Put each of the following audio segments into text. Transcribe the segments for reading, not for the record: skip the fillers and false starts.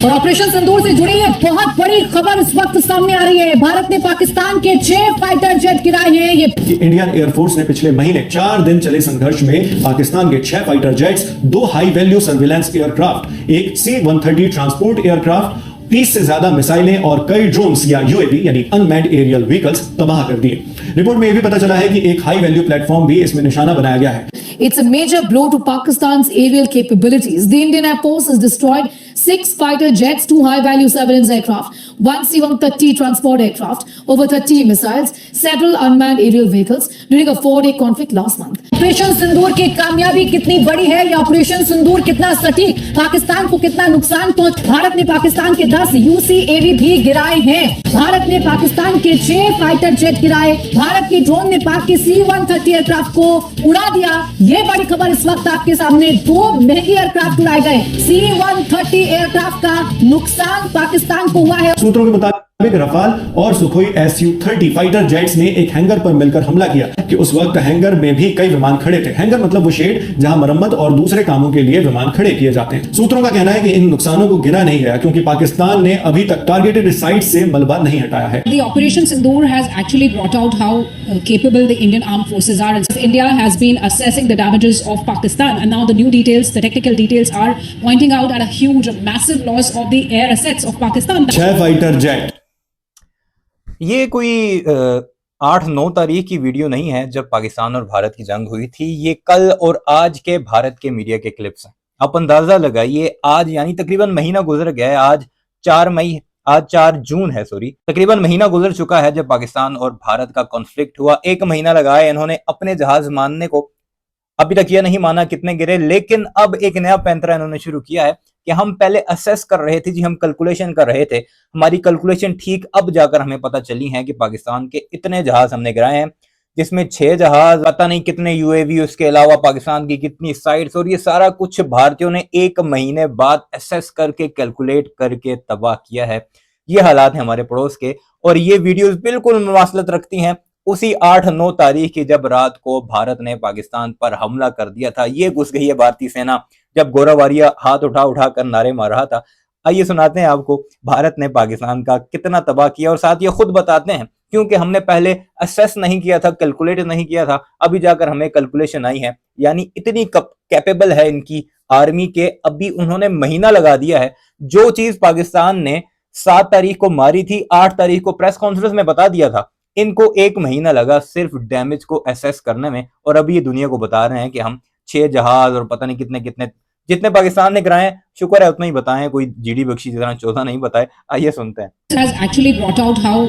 और ऑपरेशन सिंदूर से जुड़ी एक बहुत बड़ी खबर इस वक्त सामने आ रही है। भारत ने पाकिस्तान के 6 फाइटर जेट गिराए हैं। ये इंडियन एयरफोर्स ने पिछले महीने 4 दिन चले संघर्ष में पाकिस्तान के 6 fighter jets, 2 high value surveillance aircraft, एक C-130 ट्रांसपोर्ट एयरक्राफ्ट, 30 से ज्यादा मिसाइलें और कई ड्रोन्स या यूएवी यानी अनमैन्ड एरियल व्हीकल्स तबाह कर दिए। रिपोर्ट में यह भी पता चला है कि एक हाई वैल्यू प्लेटफॉर्म भी इसमें निशाना बनाया गया है। It's a major blow to Pakistan's aerial capabilities. The Indian Air Force has destroyed 6 fighter jets, 2 high-value surveillance aircraft, 1 C-130 transport aircraft, over 30 missiles, several unmanned aerial vehicles during a 4-day conflict last month. Operation Sindoor की कामयाबी कितनी बड़ी है या operation सिंदूर कितना सटीक, पाकिस्तान को कितना नुकसान पहुंचा? भारत ने पाकिस्तान के 10 UCAV भी गिराए हैं। भारत ने पाकिस्तान के 6 फाइटर जेट गिराए। भारत के ड्रोन ने पाक के C-130 एयरक्राफ्ट को उड़ा दिया। ये बड़ी खबर इस वक्त आपके सामने। 2 महंगे एयरक्राफ्ट उड़ाए गए। C-130 एयरक्राफ्ट का नुकसान पाकिस्तान को हुआ है। सूत्रों के मुताबिक रफाल और सुखोई Su-30 फाइटर जेट्स ने एक हैंगर पर मिलकर हमला किया कि उस वक्त हैंगर में भी कई विमान खड़े थे। हैंगर मतलब वो शेड जहां मरम्मत और दूसरे कामों के लिए विमान खड़े किए जाते हैं। सूत्रों का कहना है कि इन नुकसानों को गिना नहीं गया क्योंकि पाकिस्तान ने अभी तक टारगेटेड साइट से मलबा नहीं हटाया है। The Operation Sindoor has actually brought out how capable the Indian armed forces are. And India has been assessing the damages of Pakistan, and now the new details, the technical details, are pointing out at a huge, massive loss of the air assets of Pakistan. 6 fighter jet. ये कोई 8-9 तारीख की video नहीं है जब पाकिस्तान और भारत की जंग हुई थी। ये कल और आज के भारत के मीडिया के क्लिप्स हैं। आप अंदाजा लगाइए, आज यानी तकरीबन महीना गुजर गया है। आज 4 जून है, तकरीबन महीना गुजर चुका है जब पाकिस्तान और भारत का कॉन्फ्लिक्ट हुआ। 1 महीना लगाया इन्होंने अपने जहाज मानने को। अभी तक यह नहीं माना कितने गिरे, लेकिन अब एक नया पैंतरा इन्होंने शुरू किया है कि हम पहले असेस कर रहे थे जी, हम कैलकुलेशन कर रहे थे, हमारी कैलकुलेशन ठीक अब जाकर हमें पता चली है कि पाकिस्तान के इतने जहाज हमने गिराए हैं, जिसमें 6 जहाज, पता नहीं कितने यूएवी, उसके अलावा पाकिस्तान की कितनी साइट्स, और ये सारा कुछ भारतीयों ने 1 महीने बाद असेस करके कैलकुलेट करके तबाह किया है। ये हालात हैं हमारे पड़ोस के, और ये वीडियोस बिल्कुल मुमासलत रखती हैं उसी 8-9 तारीख की जब रात को भारत ने पाकिस्तान पर हमला कर दिया था। ये घुस गई है भारतीय सेना जब गोरावारिया हाथ उठा कर नारे मार रहा था। आइए सुनाते हैं आपको भारत ने पाकिस्तान का कितना तबाह किया, और साथ ये खुद बताते हैं क्योंकि हमने पहले असेस नहीं किया था, कैलकुलेट नहीं किया था, अभी जाकर हमें कैलकुलेशन आई है। यानी इतनी कैपेबल है इनकी आर्मी के, अभी उन्होंने महीना लगा दिया है। जो चीज पाकिस्तान ने 7 तारीख को मारी थी, 8 तारीख को प्रेस कॉन्फ्रेंस में बता दिया था, इनको 1 महीना लगा सिर्फ डैमेज को असेस करने में। और अभी ये दुनिया को बता रहे हैं कि हम 6 जहाज और पता नहीं कितने जितने पाकिस्तान ने गिराए, शुक्र है उतना ही बताएं, कोई जीडी बख्शी की तरह 14 नहीं बताए। आइए सुनते हैं। Has actually brought out how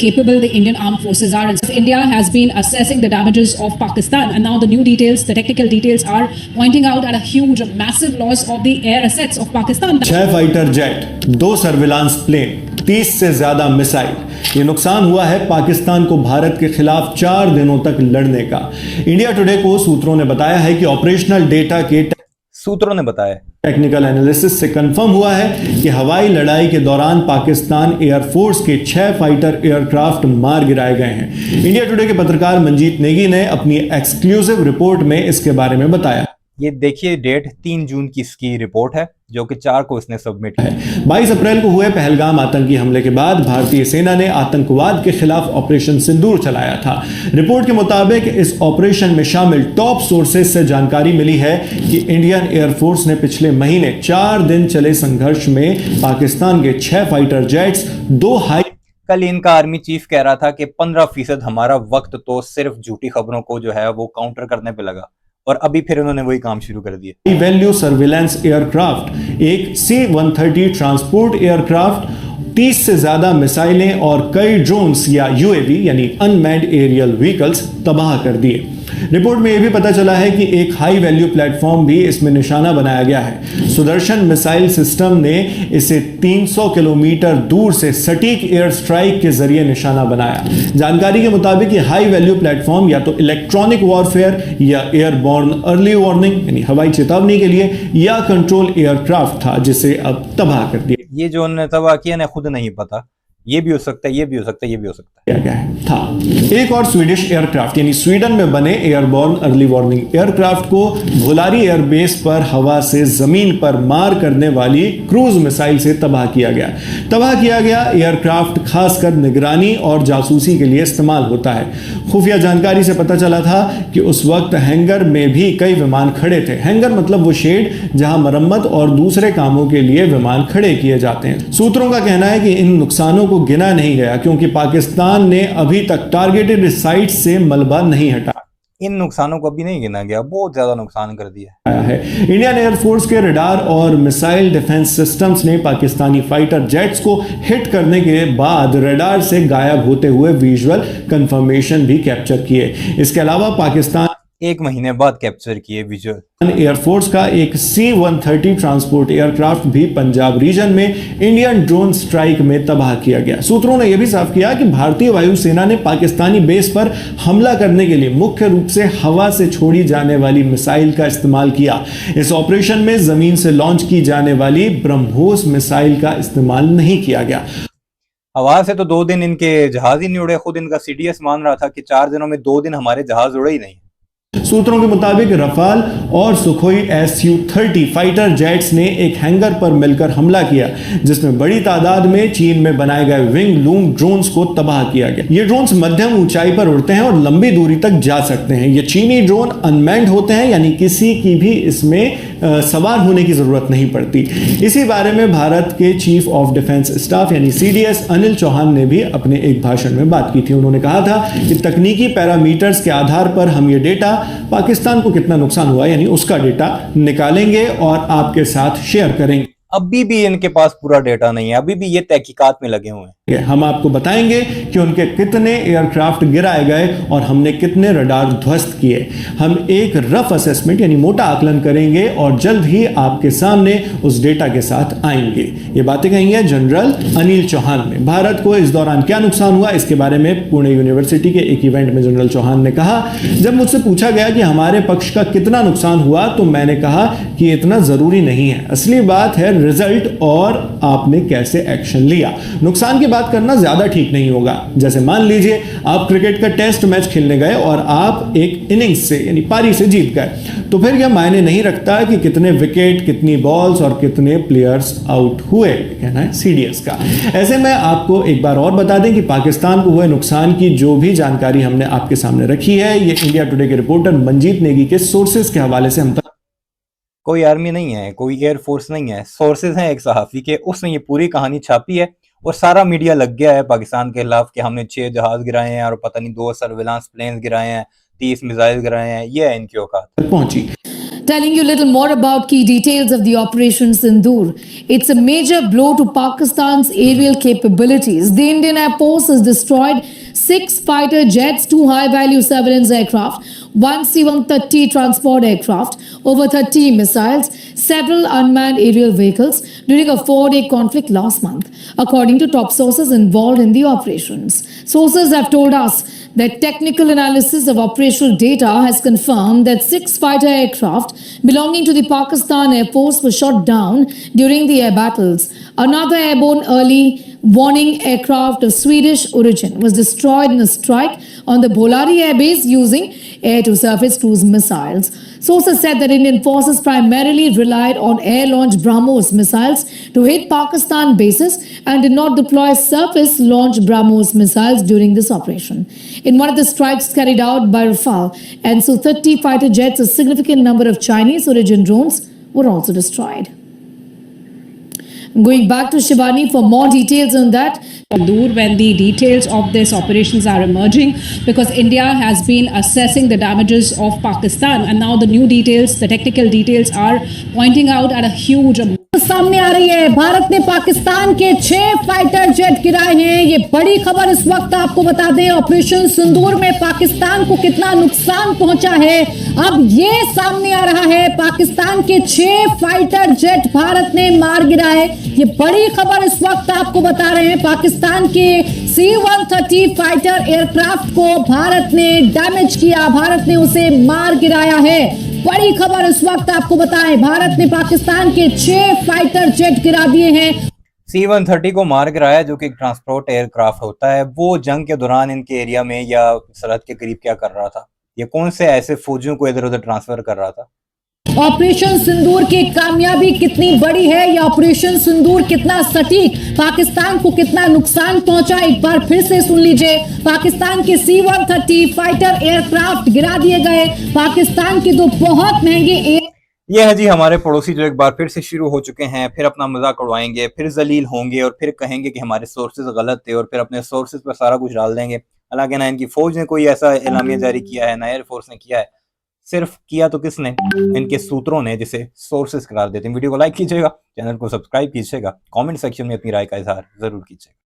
capable the Indian armed forces are. And India has been assessing the damages of Pakistan, and now the new details, the technical details, are pointing out at a huge, massive loss of the air assets of Pakistan. 6 fighter jet, 2 surveillance plane, 30 से ज्यादा missile, ये नुकसान हुआ है पाकिस्तान को भारत के खिलाफ 4 दिनों तक लड़ने का। इंडिया टुडे को सूत्रों ने बताया है कि ऑपरेशनल डेटा के टेक्निकल एनालिसिस से कंफर्म हुआ है कि हवाई लड़ाई के दौरान पाकिस्तान एयरफोर्स के 6 फाइटर एयरक्राफ्ट मार गिराए गए हैं। इंडिया टुडे के पत्रकार मंजीत नेगी ने अपनी एक्सक्लूसिव रिपोर्ट में इसके बारे में बताया। ये देखिए, डेट 3 जून की इसकी रिपोर्ट है जो कि 4 को इसने सबमिट है। 22 अप्रैल को हुए पहलगाम आतंकी हमले के बाद भारतीय सेना ने आतंकवाद के खिलाफ ऑपरेशन सिंदूर चलाया था। रिपोर्ट के मुताबिक इस ऑपरेशन में शामिल टॉप सोर्सेज से जानकारी मिली है कि इंडियन एयरफोर्स ने पिछले महीने 4 दिन चले संघर्ष में पाकिस्तान के 6 फाइटर जेट्स, 2 हाई। कल इनका आर्मी चीफ कह रहा था कि 15% हमारा वक्त तो सिर्फ झूठी खबरों को जो है वो काउंटर करने पे लगा, और अभी फिर उन्होंने वही काम शुरू कर दिया। वैल्यू सर्विलांस एयरक्राफ्ट, एक C-130 ट्रांसपोर्ट एयरक्राफ्ट, 30 से ज्यादा मिसाइलें और कई ड्रोन्स या यूएवी यानी अनमैन्ड एरियल व्हीकल्स तबाह कर दिए। रिपोर्ट में यह भी पता चला है कि एक हाई वैल्यू प्लेटफॉर्म भी इसमें निशाना बनाया गया है। सुदर्शन मिसाइल सिस्टम ने इसे 300 किलोमीटर दूर से सटीक एयर स्ट्राइक के जरिए निशाना बनाया। जानकारी के मुताबिक ये हाई वैल्यू प्लेटफॉर्म या तो इलेक्ट्रॉनिक वॉरफेयर या एयरबॉर्न अर्ली वार्निंग यानी हवाई चेतावनी के लिए या कंट्रोल एयरक्राफ्ट था, जिसे अब तबाह कर दिया। ये जो उन्होंने तबाह किया ना, खुद नहीं पता ये भी हो सकता है, ये भी हो सकता है, ये भी हो सकता है। किया गया है था। एक और स्वीडिश एयरक्राफ्ट यानी स्वीडन में बने एयरबॉर्न अर्ली वार्निंग एयरक्राफ्ट को भोलारी एयरबेस पर हवा से जमीन पर मार करने वाली क्रूज मिसाइल से तबाह किया गया। एयरक्राफ्ट खासकर निगरानी और जासूसी के लिए इस्तेमाल होता है। खुफिया जानकारी से पता चला था कि उस वक्त हैंगर में भी कई विमान खड़े थे। हैंगर मतलब वो शेड जहां मरम्मत और दूसरे कामों के लिए विमान खड़े किए जाते हैं। सूत्रों का कहना है कि इन नुकसानों को गिना नहीं गया क्योंकि पाकिस्तान ने अभी तक टारगेटेड साइट से मलबा नहीं हटाया। इन नुकसानों को अभी नहीं गिना गया, बहुत ज्यादा नुकसान कर दिया है। इंडियन एयरफोर्स के रडार और मिसाइल डिफेंस सिस्टम्स ने पाकिस्तानी फाइटर जेट्स को हिट करने के बाद रडार से गायब होते हुए विजुअल कंफर्मेशन भी कैप्चर किए। इसके अलावा पाकिस्तान 1 महीने बाद कैप्चर किए विजुअल। एयरफोर्स का एक C-130 ट्रांसपोर्ट एयरक्राफ्ट भी पंजाब रीजन में इंडियन ड्रोन स्ट्राइक में तबाह किया गया। सूत्रों ने यह भी साफ किया कि भारतीय वायुसेना ने पाकिस्तानी बेस पर हमला करने के लिए मुख्य रूप से हवा से छोड़ी जाने वाली मिसाइल का इस्तेमाल किया। इस ऑपरेशन में जमीन से लॉन्च की जाने वाली ब्रह्मोस मिसाइल का इस्तेमाल नहीं किया गया। हवा से तो 2 दिन इनके जहाज ही नहीं उड़े। खुद इनका CDS मान रहा था कि 4 दिनों में 2 दिन हमारे जहाज उड़े ही नहीं। सूत्रों के मुताबिक रफाल और सुखोई Su-30 फाइटर जेट्स ने एक हैंगर पर मिलकर हमला किया जिसमें बड़ी तादाद में चीन में बनाए गए विंग लूम ड्रोन्स को तबाह किया गया। ये ड्रोन्स मध्यम ऊंचाई पर उड़ते हैं और लंबी दूरी तक जा सकते हैं। ये चीनी ड्रोन अनमैन्ड होते हैं यानी किसी की भी इसमें सवार होने की जरूरत नहीं पड़ती। इसी बारे में भारत के चीफ ऑफ डिफेंस स्टाफ यानी CDS अनिल चौहान ने भी अपने एक भाषण में बात की थी। उन्होंने कहा था कि तकनीकी पैरामीटर्स के आधार पर हम ये डेटा पाकिस्तान को कितना नुकसान हुआ यानी उसका डेटा निकालेंगे और आपके साथ शेयर करेंगे। अभी भी इनके पास पूरा डेटा नहीं है, अभी भी ये तहकीकात में लगे हुए हैं। हम आपको बताएंगे कि उनके कितने एयरक्राफ्ट गिराए गए और हमने कितने रडार ध्वस्त किए। हम एक रफ असेसमेंट यानी मोटा आकलन करेंगे और जल्द ही आपके सामने उस डेटा के साथ आएंगे। ये बातें कही है जनरल अनिल चौहान ने। भारत को इस दौरान क्या नुकसान हुआ इसके बारे में पुणे यूनिवर्सिटी के एक इवेंट में जनरल चौहान ने कहा, जब मुझसे पूछा गया कि हमारे पक्ष का कितना नुकसान हुआ तो मैंने कहा कि इतना जरूरी नहीं है, असली बात है रिजल्ट और आपने कैसे एक्शन लिया। नुकसान की बात करना ज्यादा ठीक नहीं होगा। जैसे मान लीजिए आप क्रिकेट का टेस्ट मैच खेलने गए और आप एक इनिंग्स से यानी पारी से जीत गए, तो फिर यह मायने नहीं रखता कि कितने विकेट, कितनी बॉल्स और कितने प्लेयर्स आउट हुए, कहना है CDS का। ऐसे में आपको एक बार और बता दें कि पाकिस्तान को हुए नुकसान की जो भी जानकारी हमने आपके सामने रखी है ये इंडिया टुडे के रिपोर्टर मंजीत नेगी के सोर्सेज के हवाले से हम कोई आर्मी नहीं है, कोई एयरफोर्स नहीं है, सोर्सेज हैं एक सहाफी के, उसने ये पूरी कहानी छापी है और सारा मीडिया लग गया है पाकिस्तान के खिलाफ कि हमने 6 जहाज गिराए हैं और पता नहीं 2 सर्विलांस प्लेन्स गिराए हैं, 30 मिसाइल गिराए हैं। ये है इनकी औकात। पहुंची। Telling you a little more about key details of the Operation Sindoor. It's a major blow to Pakistan's aerial capabilities. The Indian Air Force has destroyed 6 fighter jets, 2 high-value surveillance aircraft, 1 C-130 transport aircraft, over 30 missiles, several unmanned aerial vehicles during a 4-day conflict last month, according to top sources involved in the operations. Sources have told us that technical analysis of operational data has confirmed that 6 fighter aircraft belonging to the Pakistan Air Force were shot down during the air battles. Another airborne early warning aircraft of Swedish origin was destroyed in a strike on the Bholari Air Base using air-to-surface cruise missiles. Sources said that Indian forces primarily relied on air-launched BrahMos missiles to hit Pakistan bases and did not deploy surface-launched BrahMos missiles during this operation. In one of the strikes carried out by Rafale and Su-30 fighter jets, a significant number of Chinese origin drones were also destroyed. Going back to Shivani for more details on that. When the details of this operations are emerging, because India has been assessing the damages of Pakistan, and now the new details, the technical details are pointing out at a huge सामने आ रही है। भारत ने पाकिस्तान के 6 fighter jet गिराए हैं। ये बड़ी खबर इस वक्त आपको बता दें, ऑपरेशन सिंदूर में पाकिस्तान को कितना नुकसान पहुंचा है अब ये सामने आ रहा है। पाकिस्तान के 6 फाइटर जेट भारत ने मार गिराए। ये बड़ी खबर इस वक्त आपको बता रहे हैं। पाकिस्तान के C-130 फाइटर एयरक्राफ्ट को भारत ने डैमेज किया, भारत ने उसे मार गिराया है। बड़ी खबर इस वक्त आपको बताएं, भारत ने पाकिस्तान के 6 फाइटर जेट गिरा दिए हैं। C-130 को मार गिराया, जो कि एक ट्रांसपोर्ट एयरक्राफ्ट होता है। वो जंग के दौरान इनके एरिया में या सरहद के करीब क्या कर रहा था? ये कौन से ऐसे फौजियों को इधर उधर ट्रांसफर कर रहा था? ऑपरेशन सिंदूर की कामयाबी कितनी बड़ी है, या ऑपरेशन सिंदूर कितना सटीक, पाकिस्तान को कितना नुकसान पहुंचा, एक बार फिर से सुन लीजिए। पाकिस्तान के C-130 फाइटर एयरक्राफ्ट गिरा दिए गए। पाकिस्तान की दो बहुत महंगी ये है जी हमारे पड़ोसी, जो एक बार फिर से शुरू हो चुके हैं, फिर अपना मजाक उड़वाएंगे, फिर जलील होंगे और फिर कहेंगे कि हमारे सोर्सेज गलत थे और फिर अपने सोर्सेज पर सारा कुछ डाल देंगे। हालांकि ना इनकी फौज ने कोई ऐसा एलामिया जारी किया है, ना एयरफोर्स ने किया है। सिर्फ किया तो किसने? इनके सूत्रों ने, जिसे सोर्सेज करार देते हैं। वीडियो को लाइक कीजिएगा, चैनल को सब्सक्राइब कीजिएगा, कमेंट सेक्शन में अपनी राय का इजहार जरूर कीजिएगा।